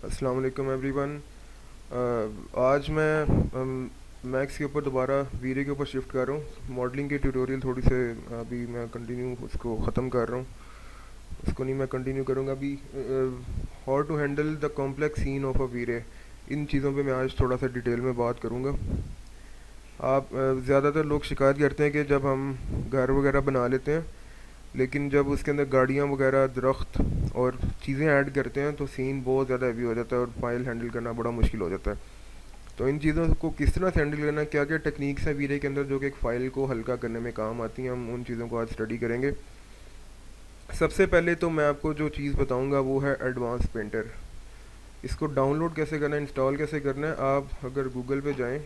अस्सलाम वालेकुम एवरीवन। आज मैं मैक्स के ऊपर दोबारा वीरे के ऊपर शिफ्ट कर रहा हूँ। मॉडलिंग के ट्यूटोरियल थोड़ी से अभी मैं कंटिन्यू उसको ख़त्म कर रहा हूँ। उसको नहीं मैं कंटिन्यू करूँगा अभी। How to handle the complex scene of a वीरे, इन चीज़ों पे मैं आज थोड़ा सा डिटेल में बात करूँगा। आप ज़्यादातर लोग शिकायत करते हैं कि जब हम घर वगैरह बना लेते हैं, लेकिन जब उसके अंदर गाड़ियाँ वगैरह दरख्त और चीज़ें ऐड करते हैं तो सीन बहुत ज़्यादा हैवी हो जाता है और फाइल हैंडल करना बड़ा मुश्किल हो जाता है। तो इन चीज़ों को किस तरह से हैंडल करना है, क्या क्या टेक्निक्स हैं वीरे के अंदर जो कि एक फ़ाइल को हल्का करने में काम आती हैं, हम उन चीज़ों को आज स्टडी करेंगे। सबसे पहले तो मैं आपको जो चीज़ बताऊंगा वो है एडवांस पेंटर। इसको डाउनलोड कैसे करना है, इंस्टॉल कैसे करना है, आप अगर गूगल पे जाएं,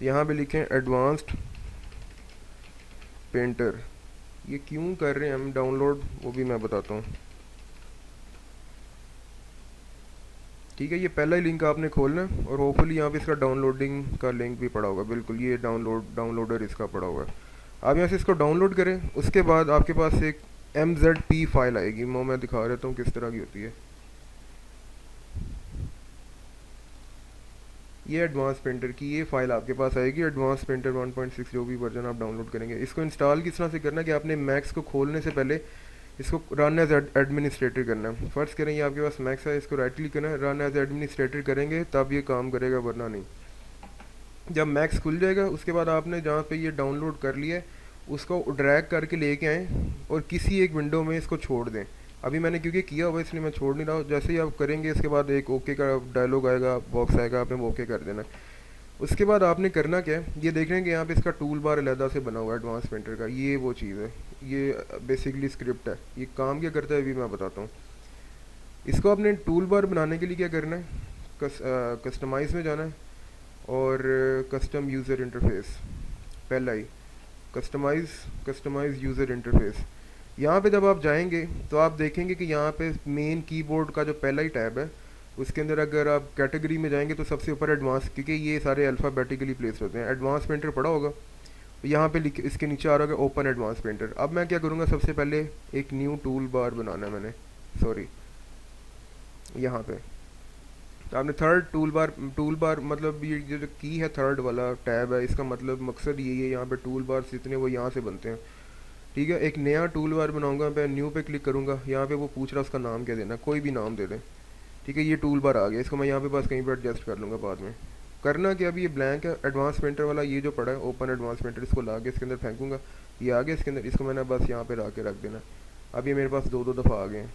यहाँ पे लिखें एडवांस्ड पेंटर। ये क्यों कर रहे हैं हम डाउनलोड वो भी मैं बताता हूँ। ठीक है, ये पहला ही लिंक आपने खोलना है और होपफुली यहाँ पे इसका डाउनलोडिंग का लिंक भी पड़ा होगा। बिल्कुल, ये डाउनलोडर इसका पड़ा हुआ है। आप यहाँ से इसको डाउनलोड करें, उसके बाद आपके पास एक MZP फाइल आएगी। मैं दिखा देता हूँ किस तरह की होती है। ये एडवांस पेंटर की ये फाइल आपके पास आएगी, एडवांस पेंटर 1.6 जो भी वर्जन आप डाउनलोड करेंगे। इसको इंस्टॉल किस तरह से करना है कि आपने मैक्स को खोलने से पहले इसको रन एज एडमिनिस्ट्रेटर करना है। फर्स्ट करें ये आपके पास मैक्स है, इसको राइट क्लिक करना है, रन एज एडमिनिस्ट्रेटर करेंगे तब ये काम करेगा, वरना नहीं। जब मैक्स खुल जाएगा उसके बाद आपने जहाँ पे ये डाउनलोड कर लिया है उसको ड्रैग करके लेके आएँ और किसी एक विंडो में इसको छोड़ दें। अभी मैंने क्योंकि किया हुआ इसलिए मैं छोड़ नहीं रहा हूँ। जैसे ही आप करेंगे इसके बाद एक ओके का डायलॉग आएगा, बॉक्स आएगा, आपने वो ओके कर देना है। उसके बाद आपने करना क्या है, ये देख रहे हैं कि यहाँ पे इसका टूल बार अलहदा से बना हुआ है एडवांस पेंटर का। ये वो चीज़ है, ये बेसिकली स्क्रिप्ट है। ये काम क्या करता है अभी मैं बताता हूँ। इसको आपने टूल बार बनाने के लिए क्या करना है, कस्टमाइज में जाना है और कस्टम यूज़र इंटरफेस। पहला ही कस्टमाइज यूज़र इंटरफेस। यहाँ पे जब आप जाएंगे तो आप देखेंगे कि यहाँ पे मेन कीबोर्ड का जो पहला ही टैब है उसके अंदर अगर आप कैटेगरी में जाएंगे तो सबसे ऊपर एडवांस, क्योंकि ये सारे अल्फ़ाबेटिकली प्लेस होते हैं, एडवांस पेंटर पड़ा होगा। तो यहाँ पे इसके नीचे आ रहा होगा ओपन एडवांस पेंटर। अब मैं क्या करूँगा, सबसे पहले एक न्यू टूल बार बनाना है मैंने, सॉरी यहाँ पे। तो आपने थर्ड टूल बार मतलब ये जो की है, थर्ड वाला टैब है, इसका मतलब मकसद यही है, यहाँ पे टूल बार जितने वो यहाँ से बनते हैं। ठीक है, एक नया टूल बार बनाऊंगा, मैं न्यू पे क्लिक करूंगा, यहाँ पे वो पूछ रहा है उसका नाम क्या देना, कोई भी नाम दे दें। ठीक है, ये टूल बार आ गया, इसको मैं यहाँ पे बस कहीं पर एडजस्ट कर लूँगा बाद में। करना कि अभी ये ब्लैंक है, एडवांस पेंटर वाला ये जो पड़ा है ओपन एडवांस पेंटर, इसको ला के इसके अंदर फेंकूंगा। ये आ गया इसके अंदर, इसको मैंने बस यहाँ पे ला के रख देना। अब ये मेरे पास दो दो दफ़ा आ गए हैं,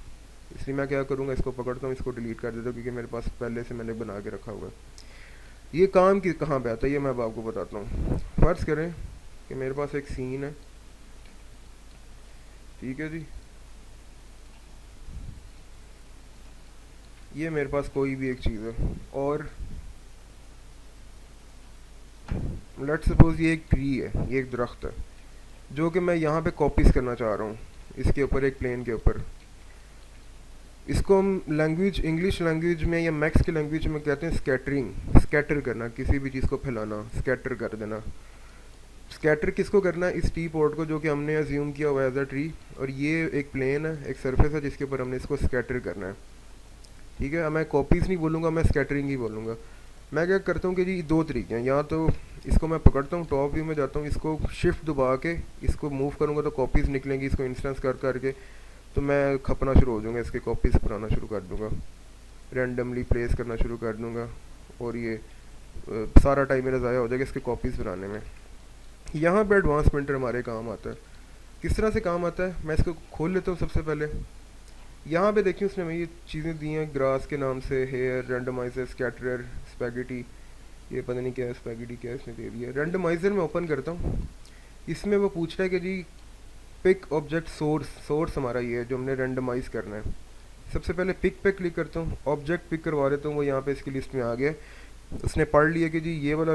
इसलिए मैं क्या करूँगा, इसको पकड़ता हूँ, इसको डिलीट कर देता हूँ, क्योंकि मेरे पास पहले से मैंने बना के रखा हुआ है। ये काम की कहाँ पे आता है ये मैं अब आपको बताता हूँ। फ़र्ज़ करें कि मेरे पास एक सीन है, ठीक है जी, ये मेरे पास कोई भी एक चीज़ है और लेट सपोज ये एक ट्री है, ये एक दरख्त है जो कि मैं यहाँ पे कॉपीज़ करना चाह रहा हूँ इसके ऊपर, एक प्लेन के ऊपर। इसको हम लैंग्वेज, इंग्लिश लैंग्वेज में या मैक्स की लैंग्वेज में कहते हैं स्कैटरिंग, स्कैटर करना, किसी भी चीज़ को फैलाना, स्कैटर कर देना। स्कैटर किसको करना है, इस टी पोर्ट को जो कि हमने अज्यूम किया हुआ है एज अ ट्री, और ये एक प्लेन है, एक सरफेस है जिसके ऊपर हमने इसको स्कैटर करना है। ठीक है, अब मैं कॉपीज़ नहीं बोलूँगा, मैं स्कैटरिंग ही बोलूँगा। मैं क्या करता हूँ कि जी दो तरीके हैं, या तो इसको मैं पकड़ता हूँ, टॉप व्यू में जाता हूँ, इसको शिफ्ट दबा के इसको मूव करूँगा तो कॉपीज़ निकलेंगी, इसको इंस्टेंस कर करके तो मैं खपना शुरू हो जाऊँगा, इसके कॉपीज़ बनाना शुरू कर दूँगा, रैंडमली प्लेस करना शुरू कर दूँगा और ये सारा टाइम मेरा ज़ाया हो जाएगा इसके कॉपीज़ बनाने में। यहाँ पे एडवांस पेंटर हमारे काम आता है। किस तरह से काम आता है, मैं इसको खोल लेता हूँ सबसे पहले। यहाँ पे देखिए उसने ये चीज़ें दी हैं ग्रास के नाम से, हेयर, रेंडमाइजर, स्कैटरर, स्पैगेटी, ये पता नहीं क्या है स्पैगेटी, क्या इसने दे दिया। रेंडमाइजर में ओपन करता हूँ, इसमें वो पूछ रहा है कि जी पिक ऑब्जेक्ट सोर्स, सोर्स हमारा ये है जो हमने रेंडमाइज करना है। सबसे पहले पिक पे क्लिक करता हूँ, ऑब्जेक्ट पिक करवा देता हूँ, वो यहाँ पे इसकी लिस्ट में आ गया। उसने पढ़ लिया कि जी ये वाला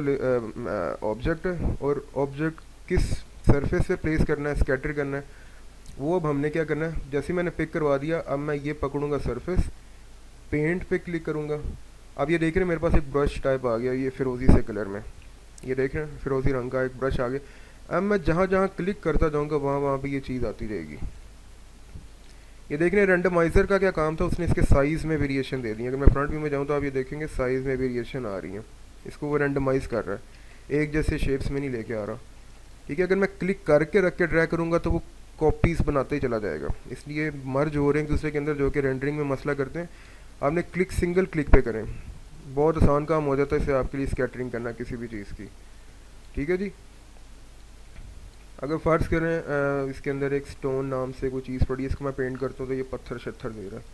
ऑब्जेक्ट है और ऑब्जेक्ट किस सरफेस पे प्लेस करना है, स्कैटर करना है, वो अब हमने क्या करना है। जैसे मैंने पिक करवा दिया, अब मैं ये पकड़ूंगा सरफेस, पेंट पे क्लिक करूँगा। अब ये देख रहे हैं मेरे पास एक ब्रश टाइप आ गया, ये फिरोज़ी से कलर में, ये देख रहे हैं फिरोज़ी रंग का एक ब्रश आ गया। अब मैं जहाँ जहाँ क्लिक करता जाऊँगा वहाँ वहाँ पे ये चीज़ आती रहेगी। ये देख रहे हैं रेंडमाइज़र का क्या काम था, उसने इसके साइज़ में वेरिएशन दे दी। अगर मैं फ्रंट व्यू में जाऊँ तो आप ये देखेंगे साइज़ में वेरिएशन आ रही है, इसको वो रेंडमाइज़ कर रहा है, एक जैसे शेप्स में नहीं लेके आ रहा। ठीक है, अगर मैं क्लिक करके रख के ड्रैग करूँगा तो वो कॉपीज़ बनाते ही चला जाएगा, इसलिए मर्ज हो रहे हैं एक दूसरे के अंदर, जो कि रेंडरिंग में मसला करते हैं। आपने क्लिक सिंगल क्लिक पे करें, बहुत आसान काम हो जाता है इससे आपके लिए स्कैटरिंग करना किसी भी चीज़ की। ठीक है जी, अगर फ़र्ज़ करें इसके अंदर एक स्टोन नाम से कोई चीज़ पड़ी है, इसको मैं पेंट करता हूँ तो ये पत्थर शत्थर दे रहा है।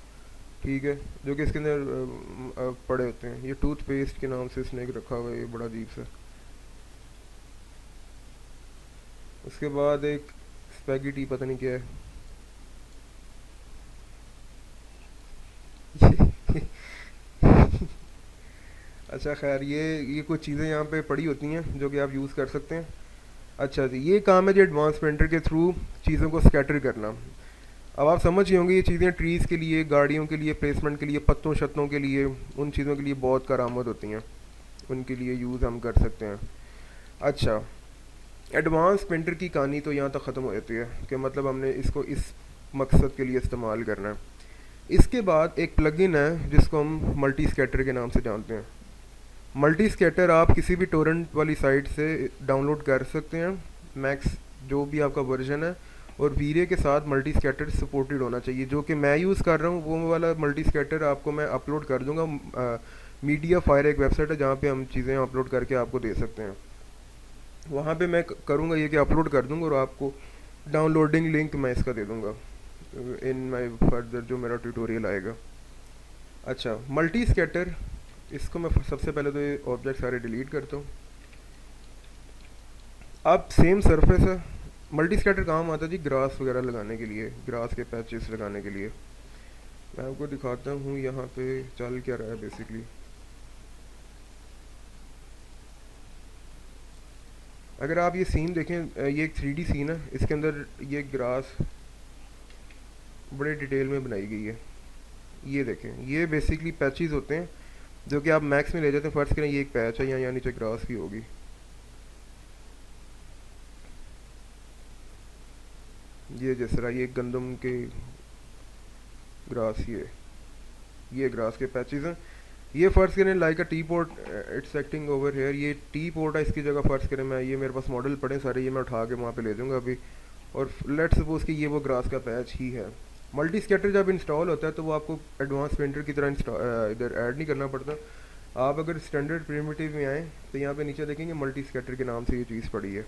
ठीक है, जो कि इसके अंदर पड़े होते हैं। ये टूथपेस्ट के नाम से इसने एक रखा हुआ है, ये बड़ा अजीब सा। उसके बाद एक स्पैगेटी, पता नहीं क्या है। अच्छा खैर, ये कुछ चीज़ें यहाँ पे पड़ी होती हैं जो कि आप यूज़ कर सकते हैं। अच्छा जी, ये काम है जी एडवांस पेंटर के थ्रू चीज़ों को स्कैटर करना। अब आप समझ ही होंगे ये चीज़ें ट्रीज़ के लिए, गाड़ियों के लिए, प्लेसमेंट के लिए, पत्तों शत्तों के लिए, उन चीज़ों के लिए बहुत कारआमद होती हैं, उनके लिए यूज़ हम कर सकते हैं। अच्छा, एडवांस पेंटर की कहानी तो यहाँ तक ख़त्म हो जाती है कि मतलब हमने इसको इस मकसद के लिए इस्तेमाल करना है। इसके बाद एक प्लगइन है जिसको हम मल्टी स्कैटर के नाम से जानते हैं। मल्टी स्कैटर आप किसी भी टोरेंट वाली साइट से डाउनलोड कर सकते हैं, मैक्स जो भी आपका वर्जन है, और वीरे के साथ मल्टी स्कैटर सपोर्टेड होना चाहिए। जो कि मैं यूज़ कर रहा हूँ वो वाला मल्टी स्कैटर आपको मैं अपलोड कर दूँगा। मीडिया फायर एक वेबसाइट है जहाँ पे हम चीज़ें अपलोड करके आपको दे सकते हैं। वहाँ पे मैं करूँगा ये कि अपलोड कर दूँगा और आपको डाउनलोडिंग लिंक मैं इसका दे दूँगा इन माई फर्दर जो मेरा ट्यूटोरियल आएगा। अच्छा, मल्टी स्कैटर, इसको मैं सबसे पहले तो ये ऑब्जेक्ट सारे डिलीट करता हूँ। अब सेम सरफेस है। मल्टी स्कैटर काम आता है जी ग्रास वगैरह लगाने के लिए, ग्रास के पैचेस लगाने के लिए। मैं आपको दिखाता हूँ यहाँ पे चल क्या रहा है बेसिकली। अगर आप ये सीन देखें, ये एक 3D सीन है, इसके अंदर ये ग्रास बड़े डिटेल में बनाई गई है। ये देखें, ये बेसिकली पैचेस होते हैं जो कि आप मैक्स में ले जाते हैं। फर्स्ट करें ये एक पैच है, यहाँ नीचे ग्रास भी होगी। ये जिस तरह ये गंदम के ग्रास, ये ग्रास के पैचेस हैं। ये फ़र्ज़ करें like a T port, it's acting over here. ये टी पोर्ट है, इसकी जगह फ़र्ज़ करें मैं, ये मेरे पास मॉडल पड़े सारे, ये मैं उठा के वहाँ पे ले दूँगा अभी। और लेट्स सपोज कि ये वो ग्रास का पैच ही है। मल्टी स्कैटर जब इंस्टॉल होता है तो वो आपको एडवांस पेंटर की तरह इधर ऐड नहीं करना पड़ता। आप अगर स्टैंडर्ड प्रिमिटिव में आएँ तो यहाँ पे नीचे देखेंगे मल्टी स्कैटर के नाम से ये चीज़ पड़ी है।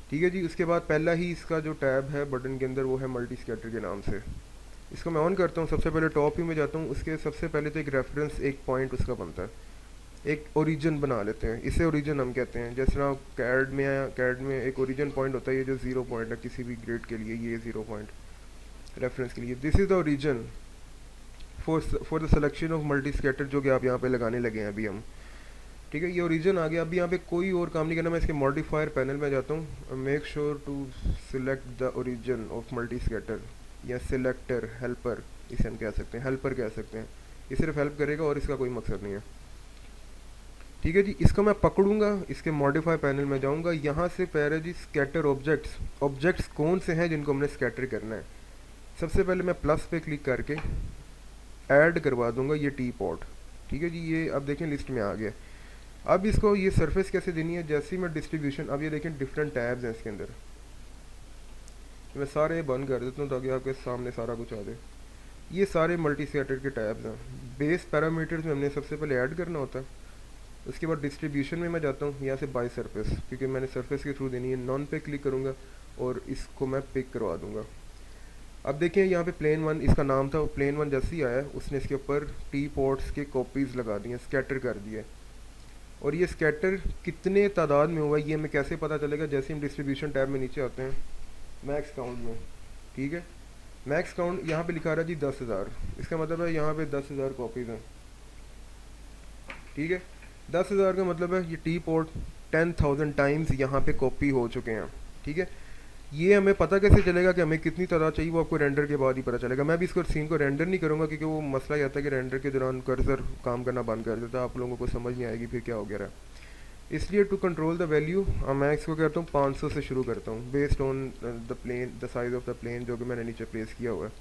ठीक है जी, उसके बाद पहला ही इसका जो टैब है बटन के अंदर वो है मल्टी स्कैटर के नाम से। इसको मैं ऑन करता हूँ, सबसे पहले टॉप व्यू में जाता हूँ। उसके सबसे पहले तो एक रेफरेंस, एक पॉइंट उसका बनता है, एक ओरिजिन बना लेते हैं, इसे ओरिजिन हम कहते हैं। जिस तरह कैड में आया, कैड में एक ओरिजिन पॉइंट होता है, ये जो 0 पॉइंट है किसी भी ग्रेड के लिए, ये 0 पॉइंट रेफरेंस के लिए। This is the origin for the selection of multi scatter जो कि आप यहाँ पे लगाने लगे हैं अभी हम। ठीक है, ये ओरिजिन आ गया। अभी यहाँ पे कोई और काम नहीं करना, मैं इसके मॉडिफायर पैनल में जाता हूँ। Make sure to select the origin of multi scatter, या सिलेक्टर, हेल्पर इसे हम कह सकते हैं, हेल्पर कह सकते हैं। ये सिर्फ हेल्प करेगा और इसका कोई मकसद नहीं है। ठीक है जी, इसको मैं पकड़ूंगा, इसके मॉडिफाई पैनल में जाऊंगा, यहाँ से पहले जी स्कैटर ऑब्जेक्ट्स। ऑब्जेक्ट्स कौन से हैं जिनको हमने स्कैटर करना है। सबसे पहले मैं प्लस पे क्लिक करके ऐड करवा दूंगा ये टी पॉट। ठीक है जी, ये अब देखें लिस्ट में आ गया। अब इसको ये सरफेस कैसे देनी है, जैसे ही मैं डिस्ट्रीब्यूशन, अब ये देखें डिफरेंट टैब्स हैं इसके अंदर। मैं सारे बंद कर देता हूँ ताकि आपके सामने सारा कुछ आ जाए। ये सारे मल्टी स्कैटर के टैब्स हैं। बेस पैरामीटर्स में हमने सबसे पहले ऐड करना होता है। उसके बाद डिस्ट्रीब्यूशन में मैं जाता हूँ, यहाँ से बाय सरफेस, क्योंकि मैंने सरफेस के थ्रू देनी है। नॉन पे क्लिक करूँगा और इसको मैं पिक करवा दूँगा। अब देखें यहाँ पे प्लेन 1 इसका नाम था, प्लेन 1 जैसे ही आया उसने इसके ऊपर टी पॉट्स के कॉपीज़ लगा दी हैं, स्कैटर कर दिए। और ये स्कैटर कितने तादाद में हुआ है ये हमें कैसे पता चलेगा, जैसे हम डिस्ट्रीब्यूशन टैब में नीचे आते हैं मैक्स काउंट में। ठीक है, मैक्स काउंट यहाँ पे लिखा रहा है जी 10,000, इसका मतलब है यहाँ पे 10,000 कॉपीज़ हैं। ठीक है, 10,000 का मतलब है ये टी पोर्ट 10,000 टाइम्स यहाँ पे कॉपी हो चुके हैं। ठीक है, ये हमें पता कैसे चलेगा कि हमें कितनी तादाद चाहिए, वो आपको रेंडर के बाद ही पता चलेगा। मैं भी इसको सीन को रेंडर नहीं करूँगा क्योंकि वो मसला ये आता है कि रेंडर के दौरान कर्सर काम करना बंद कर देता है, आप लोगों को समझ नहीं आएगी फिर क्या हो गया रहा। इसलिए टू कंट्रोल द वैल्यू मैं इसको कहता हूँ 500 से शुरू करता हूँ, based on the plane, the size of the plane जो कि मैंने नीचे प्लेस किया हुआ है।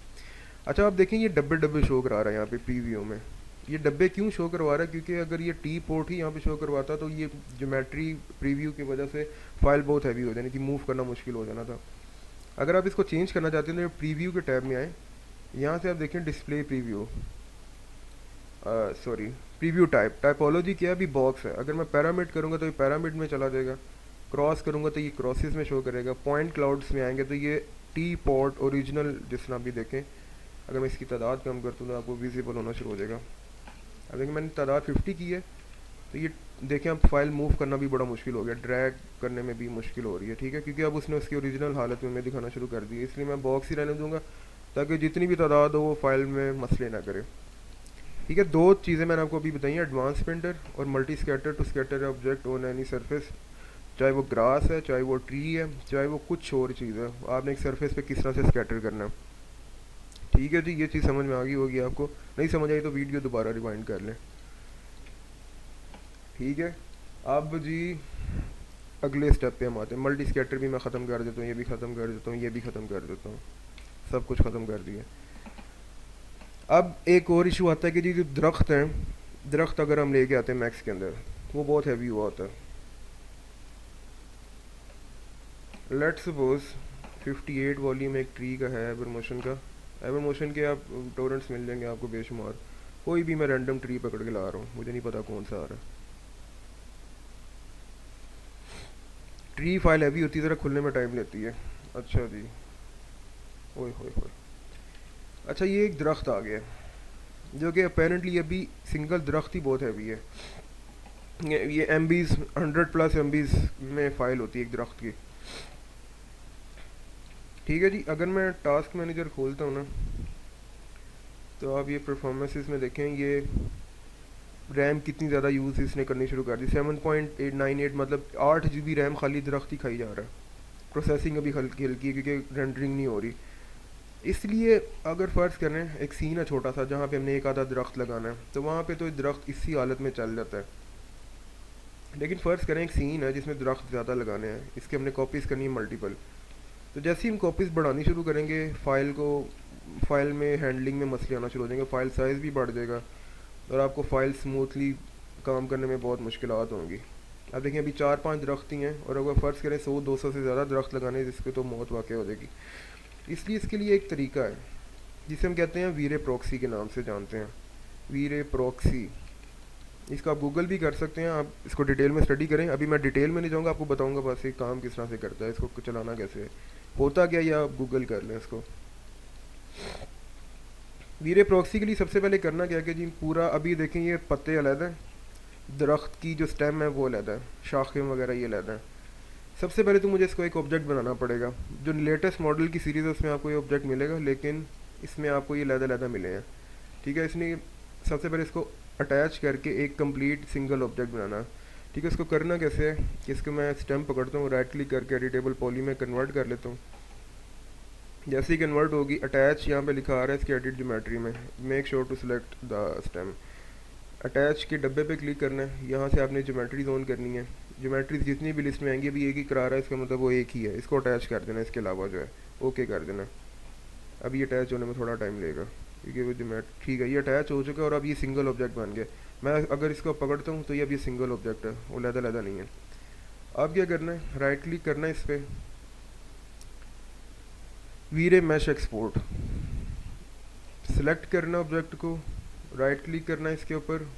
अच्छा आप देखें ये डब्बे डब्बे शो करा रहा है यहाँ पे प्रीव्यू में। ये डब्बे क्यों शो करवा रहा है, क्योंकि अगर ये टी पोर्ट ही यहाँ पे शो करवाता तो ये ज्योमेट्री प्रीव्यू की वजह से फाइल बहुत हैवी हो जानी थी, मूव करना मुश्किल हो जाना था। अगर आप इसको चेंज करना चाहते हैं तो प्रीव्यू के टैब में आए, यहाँ से आप देखें display preview, sorry preview type, typology क्या है अभी बॉक्स है। अगर मैं पैरामिड करूँगा तो ये पैरामिड में चला जाएगा, क्रॉस करूँगा तो ये क्रॉसेस में शो करेगा, पॉइंट क्लाउड्स में आएंगे तो ये टी पोर्ट ओरिजिनल जिस तरह भी देखें। अगर मैं इसकी तादाद कम करता हूँ तो आपको विजिबल होना शुरू हो जाएगा। अब देखिए मैंने तादाद 50 की है तो ये देखें अब फाइल मूव करना भी बड़ा मुश्किल हो गया, ड्रैग करने में भी मुश्किल हो रही है, ठीक है, क्योंकि अब उसने उसकी ओरिजिनल हालत में दिखाना शुरू कर दी है। इसलिए मैं बॉक्स ही रहने दूंगा ताकि जितनी भी तादाद हो वो फाइल में मसले ना करे। ठीक है, दो चीज़ें मैंने आपको अभी बताई हैं, एडवांस प्रिंटर और multi scatter to scatter object on any surface, चाहे वो ग्रास है, चाहे वो ट्री है, चाहे वो कुछ और चीज़ है, आपने एक सरफेस पे किस तरह से स्कैटर करना है। ठीक है जी, ये चीज़ समझ में आ गई होगी आपको, नहीं समझ आई तो वीडियो दोबारा रिवाइंड कर लें। ठीक है, अब जी अगले स्टेप पे हम आते हैं। मल्टी स्कैटर भी मैं ख़त्म कर देता हूँ, ये भी ख़त्म कर देता हूँ, ये भी ख़त्म कर देता हूँ, सब कुछ ख़त्म कर दिया। अब एक और इशू आता है कि जी जो दरख्त हैं, दरख्त अगर हम लेके आते हैं मैक्स के अंदर वो बहुत हैवी हुआ होता है। लेट्स सपोज 58 वॉल्यूम एक ट्री का है, एवर मोशन का। एवर मोशन के आप टोरेंट्स मिल जाएंगे आपको बेशुमार, कोई भी मैं रैंडम ट्री पकड़ के ला रहा हूँ, मुझे नहीं पता कौन सा आ रहा है। ट्री फाइल हैवी होती है, ज़रा खुलने में टाइम लेती है। अच्छा जी, ओए होए होए। अच्छा ये एक दरख्त आ गया जो कि अपेरेंटली अभी सिंगल दरख्त ही बहुत हैवी है। ये एमबीज 100+ एमबीज में फ़ाइल होती है एक दरख्त की। ठीक है जी, अगर मैं टास्क मैनेजर खोलता हूँ ना तो आप ये परफॉर्मेंसेस में देखें, ये रैम कितनी ज़्यादा यूज़ इसने करनी शुरू कर दी। 7.898 मतलब 8 GB रैम खाली दरख्त ही खाई जा रहा है। प्रोसेसिंग अभी हल्की हल्की है क्योंकि रेंडरिंग नहीं हो रही। इसलिए अगर फ़र्ज़ करें एक सीन है छोटा सा जहाँ पे हमने एक आधा दरख्त लगाना है तो वहाँ पे तो दरख्त इसी हालत में चल जाता है। लेकिन फ़र्ज़ करें एक सीन है जिसमें दरख्त ज़्यादा लगाने हैं, इसके हमने कॉपीज़ करनी है मल्टीपल, तो जैसे ही हम कॉपीज़ बढ़ानी शुरू करेंगे फ़ाइल में हैंडलिंग में मसले आना शुरू हो जाएंगे, फ़ाइल साइज़ भी बढ़ जाएगा और आपको फ़ाइल स्मूथली काम करने में बहुत मुश्किलात होंगी। अब देखिए अभी 4-5 दरख्त ही हैं और अगर फ़र्ज़ करें 100-200 से ज़्यादा दरख्त लगाने जिसके तो मौत वाक़ हो जाएगी। इसलिए इसके लिए एक तरीका है जिसे हम कहते हैं वीरे प्रॉक्सी के नाम से जानते हैं, वीरे प्रॉक्सी। इसका आप गूगल भी कर सकते हैं, आप इसको डिटेल में स्टडी करें। अभी मैं डिटेल में नहीं जाऊँगा, आपको बताऊँगा बस ये काम किस तरह से करता है, इसको चलाना कैसे है, होता क्या, या आप गूगल कर लें इसको। वीरे प्रॉक्सी के लिए सबसे पहले करना क्या है कि जी पूरा, अभी देखें ये पत्ते अलग हैं, दरख्त की जो स्टेम है वो अलग है, शाखें वगैरह ये अलग हैं। सबसे पहले तो मुझे इसको एक ऑब्जेक्ट बनाना पड़ेगा। जो लेटेस्ट मॉडल की सीरीज़ है उसमें आपको ये ऑब्जेक्ट मिलेगा, लेकिन इसमें आपको ये लहदा मिले हैं। ठीक है, इसलिए सबसे पहले इसको अटैच करके एक कंप्लीट सिंगल ऑब्जेक्ट बनाना। ठीक है, इसको करना कैसे है कि इसको मैं स्टेम पकड़ता हूँ, राइट क्लिक करके एडिटेबल पॉली में कन्वर्ट कर लेता हूँ। जैसे ही कन्वर्ट होगी, अटैच यहाँ पे लिखा आ रहा है इसके एडिट ज्योमेट्री में, make sure to select the stem. Attach के डब्बे पे क्लिक करना है, यहाँ से आपने ज्योमेट्रीज ऑन करनी है। ज्योमेट्रीज जितनी भी लिस्ट में आएंगी अभी एक ही करा रहा है, इसका मतलब वो एक ही है, इसको अटैच कर देना, इसके अलावा जो है ओके कर देना। अभी अटैच होने में थोड़ा टाइम लगेगा क्योंकि वो ज्योमेट्री, ठीक है ये अटैच हो चुका है और अब ये सिंगल ऑब्जेक्ट बन गया। मैं अगर इसको पकड़ता हूँ तो ये अब ये सिंगल ऑब्जेक्ट है, वो लहदा नहीं है। अब क्या करना है, राइट क्लिक करना है इस पर, वीरे मैश एक्सपोर्ट सेलेक्ट करना ऑब्जेक्ट को, राइट क्लिक करना है इसके ऊपर।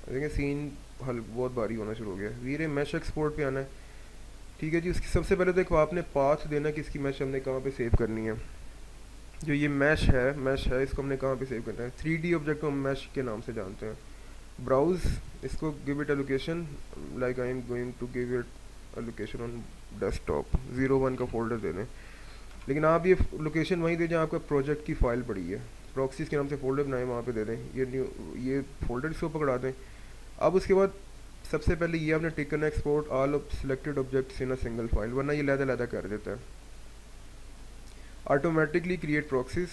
देखिए सीन बहुत भारी होना शुरू हो गया। वीरे मैश एक्सपोर्ट पे आना है। ठीक है जी, उसकी सबसे पहले देखो आपने पाथ देना कि इसकी मैश हमने कहाँ पे सेव करनी है। जो ये मैश है इसको हमने कहाँ पे सेव करना है, 3D ऑब्जेक्ट को हम मैश के नाम से जानते हैं। ब्राउज, इसको give it a location, like I am going to give it a location on desktop, 01 का फोल्डर दे दें। लेकिन आप ये लोकेशन वहीं दें जहाँ आपका प्रोजेक्ट की फ़ाइल पड़ी है, प्रॉक्सीज के नाम से फोल्डर बनाए वहाँ पे दे दें, ये फोल्डर इसको पकड़ा दें। अब उसके बाद सबसे पहले ये आपने टिक करना export all of selected objects in a single file, वरना ये लहदा कर देता है। ऑटोमेटिकली क्रिएट प्रॉक्सीज,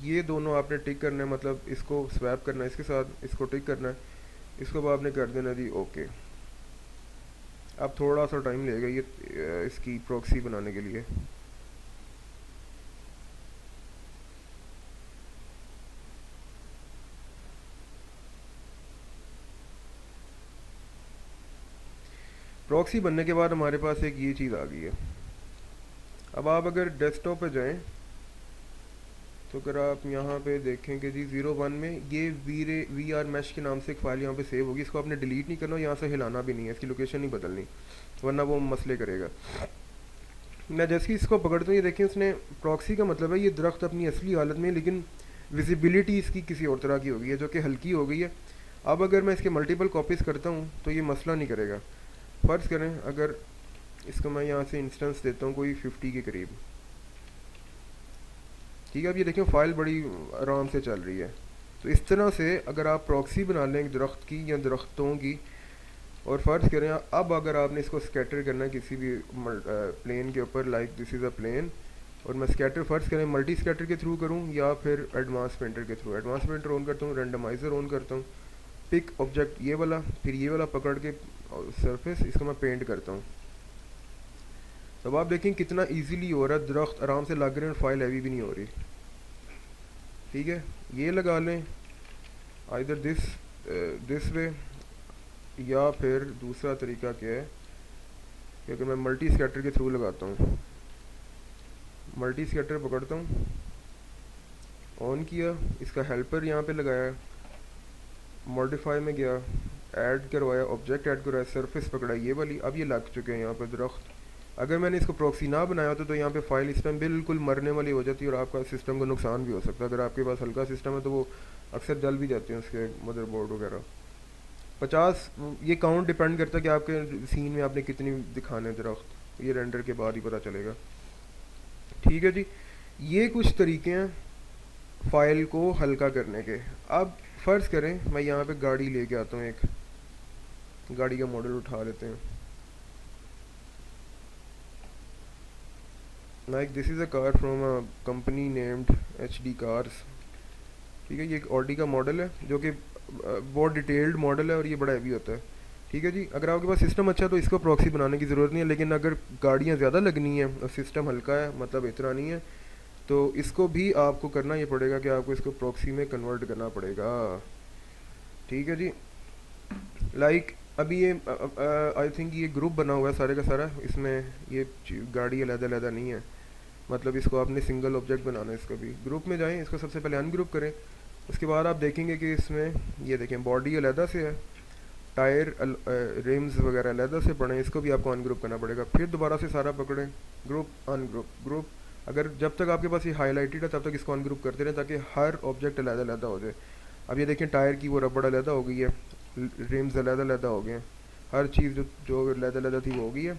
ये दोनों आपने टिक करना है, मतलब इसको स्वैप करना है इसके साथ, इसको टिक करना है, इसको अब आपने कर देना जी ओके। अब थोड़ा सा टाइम लगेगा ये इसकी प्रॉक्सी बनाने के लिए। प्रॉक्सी बनने के बाद हमारे पास एक ये चीज़ आ गई है। अब आप अगर डेस्कटॉप पे जाएं तो अगर आप यहाँ पे देखें कि जी 01 में ये वी आर मैश के नाम से एक फ़ाइल यहाँ पे सेव होगी। इसको आपने डिलीट नहीं करना, यहाँ से हिलाना भी नहीं है, इसकी लोकेशन नहीं बदलनी, वरना वो मसले करेगा। मैं जैसे ही इसको पकड़ता हूँ, ये देखें उसने, प्रॉक्सी का मतलब है ये दरख्त अपनी असली हालत में, लेकिन विजिबिलिटी इसकी किसी और तरह की हो गई है, जो कि हल्की हो गई है। अब अगर मैं इसके मल्टीपल कॉपीज़ करता हूँ तो ये मसला नहीं करेगा। फ़र्ज़ करें अगर इसको मैं यहाँ से इंस्टेंस देता हूँ कोई 50 के करीब, ठीक है। अब ये देखें फ़ाइल बड़ी आराम से चल रही है। तो इस तरह से अगर आप प्रॉक्सी बना लें एक दरख्त की या दरख्तों की, और फ़र्ज़ करें अब अगर आपने इसको स्कैटर करना है किसी भी प्लेन के ऊपर, like this is a plane, और मैं स्कैटर फ़र्ज़ करें मल्टी स्कैटर के थ्रू करूँ या फिर एडवांस पेंटर के थ्रू। एडवांस पेंटर ऑन करता हूँ, रेंडमाइज़र ऑन करता हूँ, पिक ऑब्जेक्ट ये वाला, फिर ये वाला पकड़ के सरफेस इसको मैं पेंट करता हूँ। तो आप देखें कितना इजीली हो रहा है, दरख्त आराम से लग रहे हैं और फाइल हैवी भी नहीं हो रही, ठीक है। ये लगा लें आइदर दिस वे, या फिर दूसरा तरीका क्या है कि अगर मैं मल्टी स्कैटर के थ्रू लगाता हूँ, मल्टी स्कैटर पकड़ता हूँ, ऑन किया, इसका हेल्पर यहाँ पे लगाया, मॉडिफाई में गया, ऐड करवाया, ऑब्जेक्ट ऐड करवाया, सरफेस पकड़ा ये वाली, अब ये लग चुके हैं यहाँ पर दरख्त। अगर मैंने इसको प्रॉक्सी ना बनाया होता तो यहाँ पे फाइल इस टाइम बिल्कुल मरने वाली हो जाती है और आपका सिस्टम को नुकसान भी हो सकता है। अगर आपके पास हल्का सिस्टम है तो वो अक्सर जल भी जाते हैं उसके मदरबोर्ड वगैरह। 50 ये काउंट डिपेंड करता है कि आपके सीन में आपने कितनी दिखाने दरख्त, ये रेंडर के बाद ही पता चलेगा, ठीक है जी। ये कुछ तरीके हैं फ़ाइल को हल्का करने के। अब फ़र्ज़ करें मैं यहाँ पे गाड़ी लेके आता हूँ, एक गाड़ी का मॉडल उठा लेते हैं, like this is a car from a company named HD cars, ठीक है। ये एक ऑडी का मॉडल है जो कि बहुत डिटेल्ड मॉडल है और ये बड़ा हैवी होता है, ठीक है जी। अगर आपके पास सिस्टम अच्छा है तो इसको प्रॉक्सी बनाने की ज़रूरत नहीं है, लेकिन अगर गाड़ियाँ ज़्यादा लगनी है और सिस्टम हल्का है, मतलब इतना नहीं है, तो इसको भी आपको करना ये पड़ेगा कि आपको इसको प्रॉक्सी में कन्वर्ट करना पड़ेगा, ठीक है जी। लाइक अभी ये आई थिंक ये ग्रुप बना हुआ है सारे का सारा, इसमें ये गाड़ी अलग-अलग नहीं है, मतलब इसको आपने सिंगल ऑब्जेक्ट बनाना है। इसको भी ग्रुप में जाएं, इसको सबसे पहले अनग्रुप करें, उसके बाद आप देखेंगे कि इसमें ये देखें बॉडी अलहदा से है, टायर रिम्स वगैरह अलहदा से पड़े, इसको भी आपको अनग्रुप करना पड़ेगा। फिर दोबारा से सारा पकड़ें, ग्रुप अनग्रुप ग्रुप, अगर जब तक आपके पास ये हाईलाइटेड है तब तक इसको अनग्रुप करते रहें ताकि हर ऑब्जेक्ट अलहदा हो जाए। अब ये देखें टायर की वो रबड़ अलहदा हो गई है, रिम्स अलहदा हो गए हैं, हर चीज़ जो अलहदा थी वो हो गई है।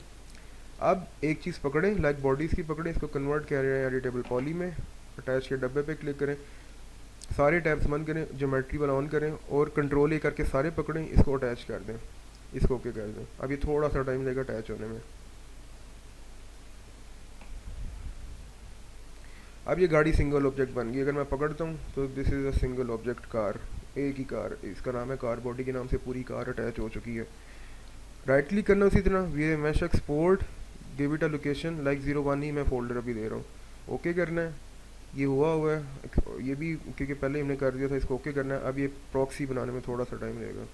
अब एक चीज़ पकड़ें, लाइक बॉडीज़ की पकड़ें, इसको कन्वर्ट करें एडिटेबल पॉली में, अटैच के डब्बे पे क्लिक करें, सारे टैब्स बंद करें, ज्योमेट्री वाला ऑन करें और कंट्रोल ए करके सारे पकड़ें, इसको अटैच कर दें, इसको ओके कर दें। अब ये थोड़ा सा टाइम लगेगा अटैच होने में। अब ये गाड़ी सिंगल ऑब्जेक्ट बन गई। अगर मैं पकड़ता हूँ तो this is a single object car, एक ही कार, इसका नाम है कार, बॉडी के नाम से पूरी कार अटैच हो चुकी है। राइट क्लिक करना उसी तरह, we mesh export, give it a location, like 01 ही मैं फोल्डर अभी दे रहा हूँ, ओके करना है। ये हुआ है, ये भी क्योंकि पहले हमने कर दिया था, इसको ओके करना है। अब ये प्रॉक्सी बनाने में थोड़ा सा टाइम लगेगा,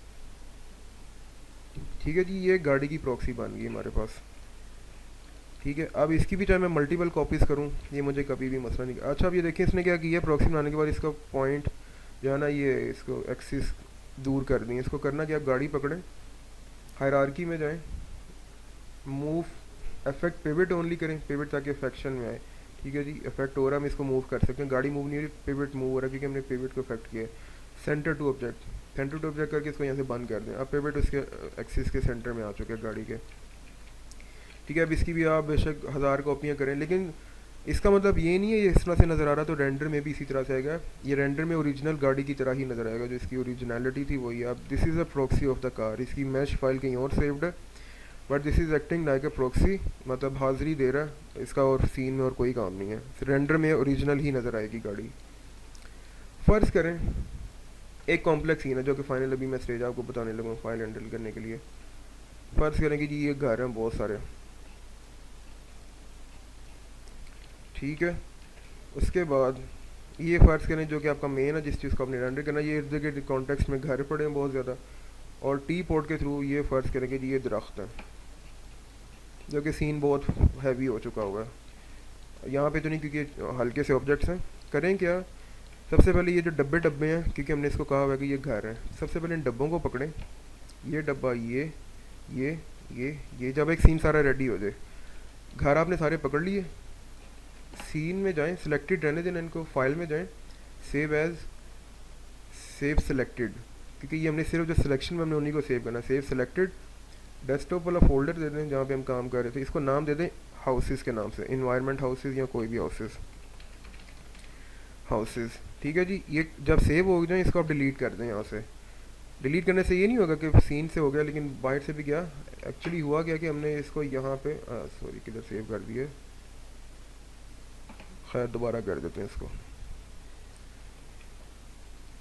ठीक है जी। ये गाड़ी की प्रॉक्सी बन गई हमारे पास, ठीक है। अब इसकी भी चाहे मैं मल्टीपल कॉपीज़ करूँ, ये मुझे कभी भी मसला नहीं। अच्छा अब ये देखिए इसने क्या किया, प्रॉक्सी बनाने के बाद इसका पॉइंट जो है ना, ये इसको एक्सिस दूर कर दी। इसको करना कि आप गाड़ी पकड़ें, हायरार्की में जाएं, मूव इफेक्ट पिवट ओनली करें, पिवट ताकि इफेक्शन में आए, ठीक है जी। इफेक्ट हो रहा है, हम इसको मूव कर सकते हैं, गाड़ी मूव नहीं हो रही, पिवट मूव हो रहा है क्योंकि हमने पिवट को इफेक्ट किया है। Centre to object, centre to object करके इसको यहाँ से बंद कर दें। अब पिवट उसके एक्सिस के सेंटर में आ चुके हैं गाड़ी के, ठीक है। अब इसकी भी आप बेशक 1000 कॉपियाँ करें, लेकिन इसका मतलब ये नहीं है ये इस तरह से नज़र आ रहा तो रेंडर में भी इसी तरह से आएगा। ये रेंडर में ओरिजिनल गाड़ी की तरह ही नज़र आएगा, जो इसकी ओरिजिनलिटी थी वही है। अब this is a proxy of the car, इसकी मैश फाइल कहीं और सेव्ड है, but this is acting like a proxy, मतलब हाजिरी दे रहा है इसका, और सीन में और कोई काम नहीं है। रेंडर में ओरिजिनल ही नज़र आएगी गाड़ी। फ़र्ज़ करें एक कॉम्प्लेक्स सीन है जो कि फाइनल अभी मैं स्टेज आपको बताने लगा फाइल हैंडल करने के लिए। फ़र्ज़ करें कि जी ये घर हैं बहुत सारे, ठीक है। उसके बाद ये फ़र्ज़ करें जो कि आपका मेन है, जिस चीज़ को आपने रेंडर करना है, ये इर्द गिर्द कॉन्टेक्स्ट में घर पड़े हैं बहुत ज़्यादा, और टी पोर्ट के थ्रू ये फ़र्ज़ करें कि ये दरख्त है, जो कि सीन बहुत हैवी हो चुका हुआ है। यहाँ पे तो नहीं क्योंकि हल्के से ऑब्जेक्ट्स हैं। करें क्या, सबसे पहले ये जो डब्बे डब्बे हैं, क्योंकि हमने इसको कहा हुआ है कि ये घर है, सबसे पहले इन डब्बों को पकड़ें। ये डब्बा, ये ये जब एक सीन सारा रेडी हो जाए, घर आपने सारे पकड़ लिए, सीन में जाएं, सिलेक्टेड रहने देना इनको, फाइल में जाएं, सेव एज, सेव सिलेक्टेड, क्योंकि ये हमने सिर्फ जो सिलेक्शन में हमने उन्हीं को सेव करना। सेव सिलेक्टेड, डेस्कटॉप वाला फोल्डर दे दें जहाँ पे हम काम कर रहे थे, इसको नाम दे दें हाउसेस के नाम से, इन्वायरमेंट हाउसेस या कोई भी हाउसेस। ठीक है जी। ये जब सेव हो जाए इसको आप डिलीट कर दें यहाँ से। डिलीट करने से ये नहीं होगा कि सीन से हो गया, लेकिन बाहर से भी गया। एक्चुअली हुआ क्या कि हमने इसको यहाँ पे सॉरी किधर सेव कर दिए, खैर दोबारा कर देते हैं इसको।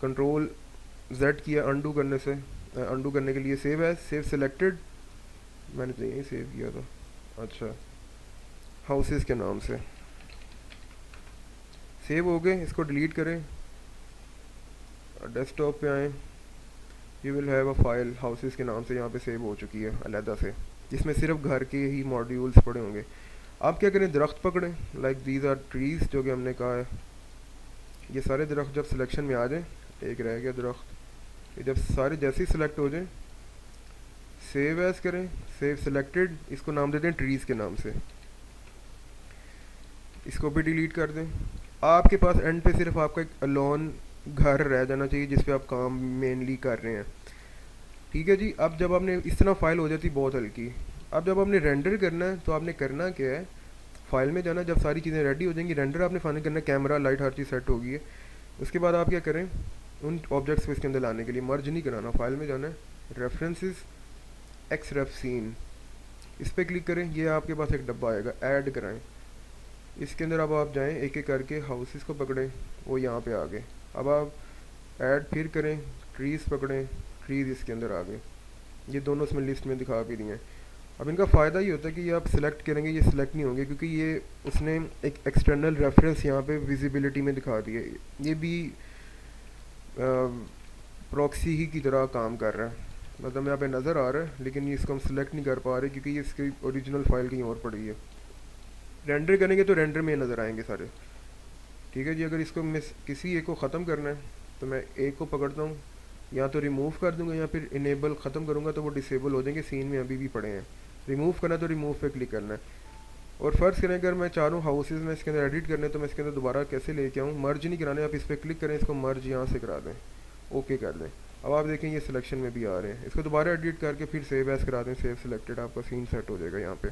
कंट्रोल जेड किया अनडू करने से, अनडू करने के लिए सेव है, सेव सिलेक्टेड, मैंने तो यही सेव किया था। अच्छा, हाउसेस के नाम से सेव हो गए, इसको डिलीट करें, डेस्कटॉप पे आएँ, you will have a file houses के नाम से यहाँ पे सेव हो चुकी है अलहदा से, जिसमें सिर्फ घर के ही मॉड्यूल्स पड़े होंगे। आप क्या करें, दरख्त पकड़ें, लाइक दीज आर ट्रीज, जो कि हमने कहा है। ये सारे दरख्त जब सिलेक्शन में आ जाएं, एक रह गया दरख्त, ये जब सारे जैसे ही सिलेक्ट हो जाएं, सेव एज करें, सेव सिलेक्टेड, इसको नाम दे दें ट्रीज़ के नाम से, इसको भी डिलीट कर दें। आपके पास एंड पे सिर्फ आपका एक अलोन घर रह जाना चाहिए जिस पे आप काम मेनली कर रहे हैं। ठीक है जी। अब जब आपने इस तरह फाइल हो जाती बहुत हल्की, अब जब आपने रेंडर करना है तो आपने करना क्या है, फाइल में जाना, जब सारी चीज़ें रेडी हो जाएंगी, रेंडर आपने फाइनल करना है, कैमरा लाइट हर चीज़ सेट होगी है। उसके बाद आप क्या करें, उन ऑब्जेक्ट्स को इसके अंदर लाने के लिए मर्ज नहीं कराना, फाइल में जाना है, रेफरेंसेस, एक्स रेफ सीन, इस पर क्लिक करें, ये आपके पास एक डब्बा आएगा, ऐड कराएं। इसके अंदर अब आप जाएं, एक एक करके हाउसेस को पकड़ें, वो यहाँ पे आ गए। अब आप ऐड फिर करें, ट्रीज़ पकड़ें, ट्रीज़ इसके अंदर आ गए, ये दोनों इसमें लिस्ट में दिखा भी रही हैं। अब इनका फ़ायदा ये होता है कि ये आप सिलेक्ट करेंगे, ये सिलेक्ट नहीं होंगे, क्योंकि ये उसने एक एक्सटर्नल रेफरेंस यहाँ पे विजिबिलिटी में दिखा दी है। ये भी प्रॉक्सी ही की तरह काम कर रहा है, मतलब यहाँ पे नज़र आ रहा है, लेकिन ये इसको हम सिलेक्ट नहीं कर पा रहे क्योंकि ये इसकी ओरिजिनल फाइल कहीं और पड़ी है। रेंडर करेंगे तो रेंडर में नज़र आएंगे सारे। ठीक है जी। अगर इसको मैं किसी एक को ख़त्म करना है तो मैं एक को पकड़ता हूँ, या तो रिमूव कर दूंगा या फिर इनेबल ख़त्म करूँगा तो वो डिसेबल हो जाएंगे, सीन में अभी भी पड़े हैं। रिमूव करना है तो रिमूव पे क्लिक करना है। और फ़र्ज़ करें अगर मैं चारों हाउसेज में इसके अंदर एडिट करने, तो मैं इसके अंदर दोबारा कैसे लेके आऊँ, मर्ज नहीं कराने, आप इस पर क्लिक करें, इसको मर्ज यहाँ से करा दें, ओके कर दें। अब आप देखें ये सिलेक्शन में भी आ रहे हैं, इसको दोबारा एडिट करके फिर सेव एज करा दें, सेव सिलेक्टेड, आपका सीन सेट हो जाएगा। यहाँ पे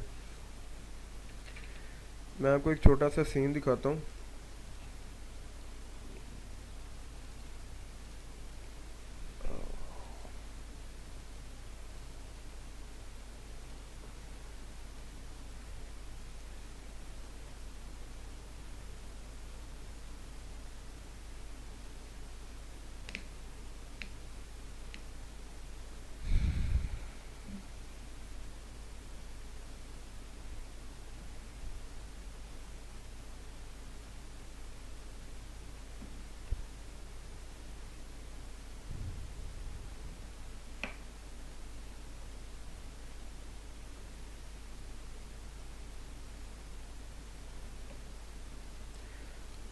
मैं आपको एक छोटा सा सीन दिखाता हूँ।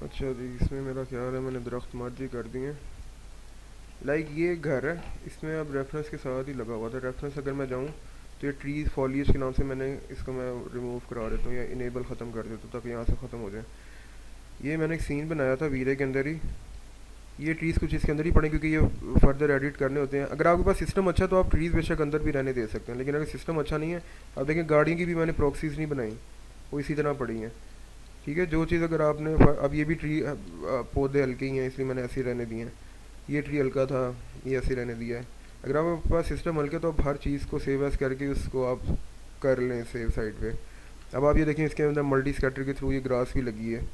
अच्छा जी, इसमें मेरा ख्याल है मैंने दरख्त मर्ज ही कर दिए। लाइक ये घर है, इसमें अब रेफरेंस के साथ ही लगा हुआ था। रेफरेंस अगर मैं जाऊँ तो ये ट्रीज फॉलिएज के नाम से मैंने इसको मैं रिमूव करा देता हूँ या इनेबल ख़त्म कर देता हूँ ताकि यहाँ से ख़त्म हो जाए। ये मैंने एक सीन बनाया था वीरे के अंदर ही, ये ट्रीज़ कुछ इसके अंदर ही पड़े क्योंकि ये फर्दर एडिट करने होते हैं। अगर आपके पास सिस्टम अच्छा है तो आप ट्रीज़ बेशक अंदर भी रहने दे सकते हैं, लेकिन अगर सिस्टम अच्छा नहीं है, अब देखें गाड़ियों की भी मैंने प्रॉक्सीज नहीं बनाई, वो इसी तरह पड़ी हैं। ठीक है। जो चीज़ अगर आपने अब ये भी ट्री पौधे हल्के ही हैं इसलिए मैंने ऐसे ही रहने दिए हैं, ये ट्री हल्का था ये ऐसे रहने दिया है। अगर आपके पास सिस्टम हल्के तो आप हर चीज़ को सेव एज करके उसको आप कर लें सेव साइड पे। अब आप ये देखें इसके अंदर मल्टी स्कैटर के थ्रू ये ग्रास भी लगी है,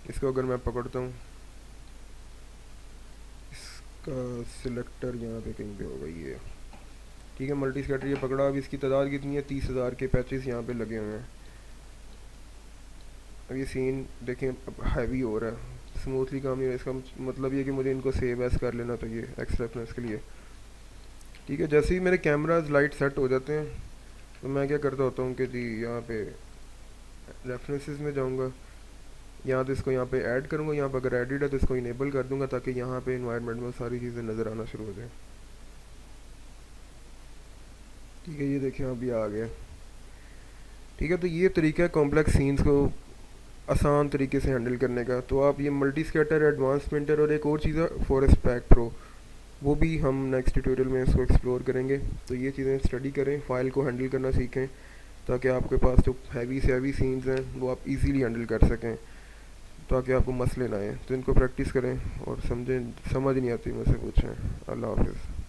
इसको अगर मैं पकड़ता हूँ, इसका सिलेक्टर यहाँ पे कहीं पे होगा ये। ठीक है, मल्टी स्कैटर ये पकड़ा। अब इसकी तादाद कितनी है, 30,000 के पैचेस यहाँ पे लगे हुए हैं। अब ये सीन देखें अब हैवी हो रहा है, स्मूथली काम नहीं हो रहा। इसका मतलब ये कि मुझे इनको सेव एज कर लेना चाहिए एक्स रेफरेंस के लिए। ठीक है। जैसे ही मेरे कैमराज लाइट सेट हो जाते हैं तो मैं क्या करता होता हूँ कि जी यहाँ पे रेफरेंसेस में जाऊँगा, यहाँ तो इसको यहाँ पे ऐड करूँगा, यहाँ पे अगर एडिट है तो इसको इनेबल कर दूंगा ताकि यहाँ पे इन्वायरमेंट में सारी चीज़ें नज़र आना शुरू हो जाए। ठीक है, ये देखें अभी आ गया। ठीक है, तो ये तरीका है कॉम्प्लेक्स सीन्स को आसान तरीके से हैंडल करने का। तो आप ये मल्टी स्कैटर, एडवांस प्रिंटर और एक और चीज़ है फॉरेस्ट पैक प्रो, वो भी हम नेक्स्ट ट्यूटोरियल में इसको एक्सप्लोर करेंगे। तो ये चीज़ें स्टडी करें, फाइल को हैंडल करना सीखें ताकि आपके पास जो हैवी से हैवी सीन्स हैं वो आप इजीली हैंडल कर सकें, ताकि आपको मसले ना आए। तो इनको प्रैक्टिस करें और समझें, समझ नहीं आती मुझसे पूछें। अल्लाह हाफिज़।